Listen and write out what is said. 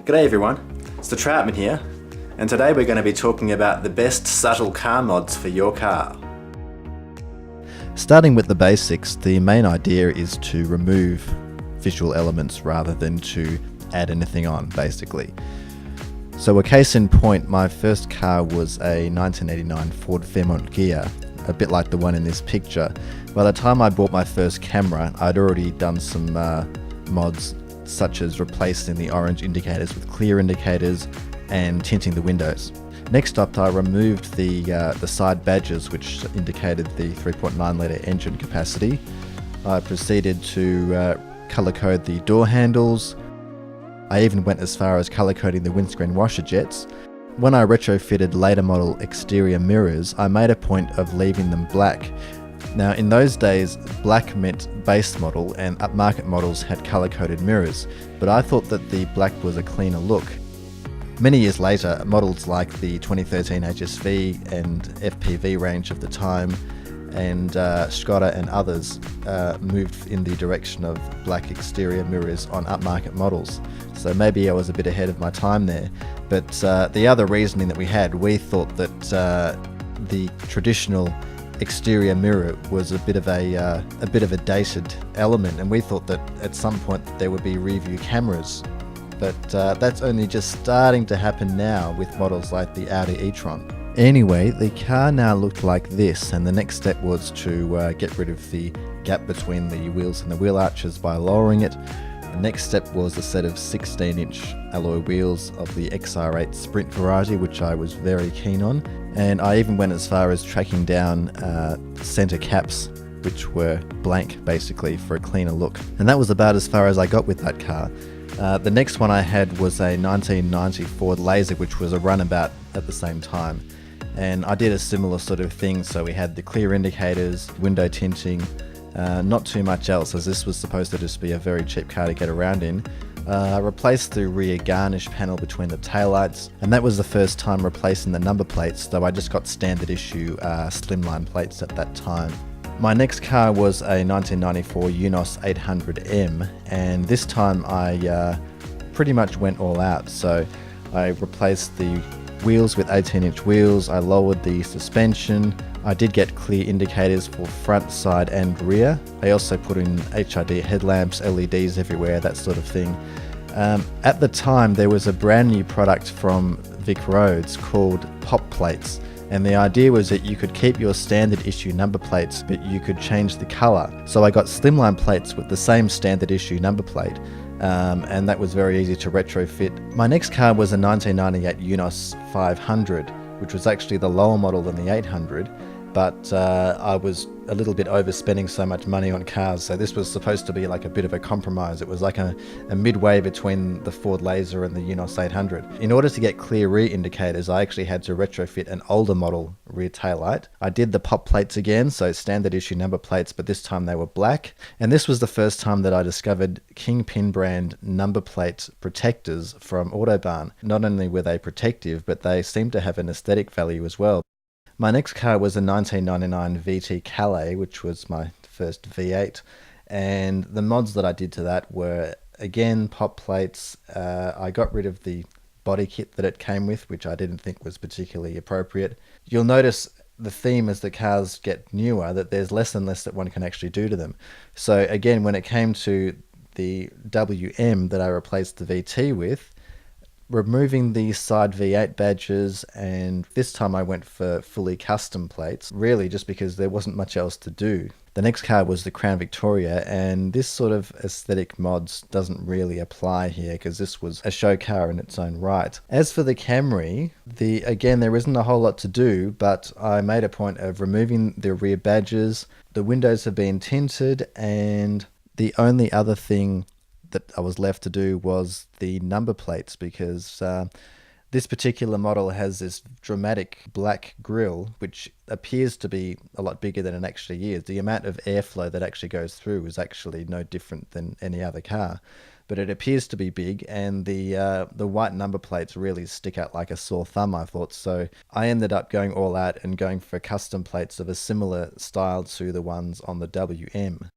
G'day everyone, it's the Troutman here, and today we're going to be talking about the best subtle car mods for your car. Starting with the basics, the main idea is to remove visual elements rather than to add anything on, basically. So a case in point, my first car was a 1989 Ford Fairmont Ghia, a bit like the one in this picture. By the time I bought my first camera, I'd already done some mods such as replacing the orange indicators with clear indicators and tinting the windows. Next up, I removed the side badges which indicated the 3.9 litre engine capacity. I proceeded to colour code the door handles. I even went as far as colour coding the windscreen washer jets. When I retrofitted later model exterior mirrors, I made a point of leaving them black. Now in those days, black meant base model and upmarket models had colour-coded mirrors, but I thought that the black was a cleaner look. Many years later, models like the 2013 HSV and FPV range of the time and Skoda and others moved in the direction of black exterior mirrors on upmarket models. So maybe I was a bit ahead of my time there. But the other reasoning that we thought that the traditional exterior mirror was a bit of a dated element, and we thought that at some point there would be rear view cameras, but that's only just starting to happen now with models like the Audi e-tron. Anyway, the car now looked like this, and the next step was to get rid of the gap between the wheels and the wheel arches by lowering it. The next step was a set of 16-inch alloy wheels of the XR8 Sprint variety, which I was very keen on. And I even went as far as tracking down centre caps, which were blank basically, for a cleaner look. And that was about as far as I got with that car. The next one I had was a 1990 Ford Laser, which was a runabout at the same time. And I did a similar sort of thing, so we had the clear indicators, window tinting, not too much else, as this was supposed to just be a very cheap car to get around in. I replaced the rear garnish panel between the taillights, and that was the first time replacing the number plates, though I just got standard issue slimline plates at that time. My next car was a 1994 Unos 800M, and this time I pretty much went all out. So I replaced the wheels with 18-inch wheels, I lowered the suspension, I did get clear indicators for front, side and rear. I also put in HID headlamps, LEDs everywhere, that sort of thing. At the time there was a brand new product from Vic Roads called Pop Plates, and the idea was that you could keep your standard issue number plates but you could change the colour. So I got slimline plates with the same standard issue number plate. And that was very easy to retrofit. My next car was a 1998 Unos 500, which was actually the lower model than the 800, but I was a little bit overspending so much money on cars, so this was supposed to be like a bit of a compromise. It was like a midway between the Ford Laser and the Unos 800. In order to get clear rear indicators, I actually had to retrofit an older model rear taillight. I did the pop plates again, so standard issue number plates, but this time they were black. And this was the first time that I discovered Kingpin brand number plate protectors from Autobahn. Not only were they protective, but they seemed to have an aesthetic value as well. My next car was a 1999 VT Calais, which was my first V8, and the mods that I did to that were, again, pop plates. I got rid of the body kit that it came with, which I didn't think was particularly appropriate. You'll notice the theme as the cars get newer that there's less and less that one can actually do to them. So again, when it came to the WM that I replaced the VT with, removing the side V8 badges, and this time I went for fully custom plates, really just because there wasn't much else to do. The next car was the Crown Victoria, and this sort of aesthetic mods doesn't really apply here because this was a show car in its own right. As for the Camry, again, there isn't a whole lot to do, but I made a point of removing the rear badges. The windows have been tinted, and the only other thing that I was left to do was the number plates, because this particular model has this dramatic black grille which appears to be a lot bigger than it actually is. The amount of airflow that actually goes through is actually no different than any other car, but it appears to be big, and the white number plates really stick out like a sore thumb, I thought. So I ended up going all out and going for custom plates of a similar style to the ones on the WM.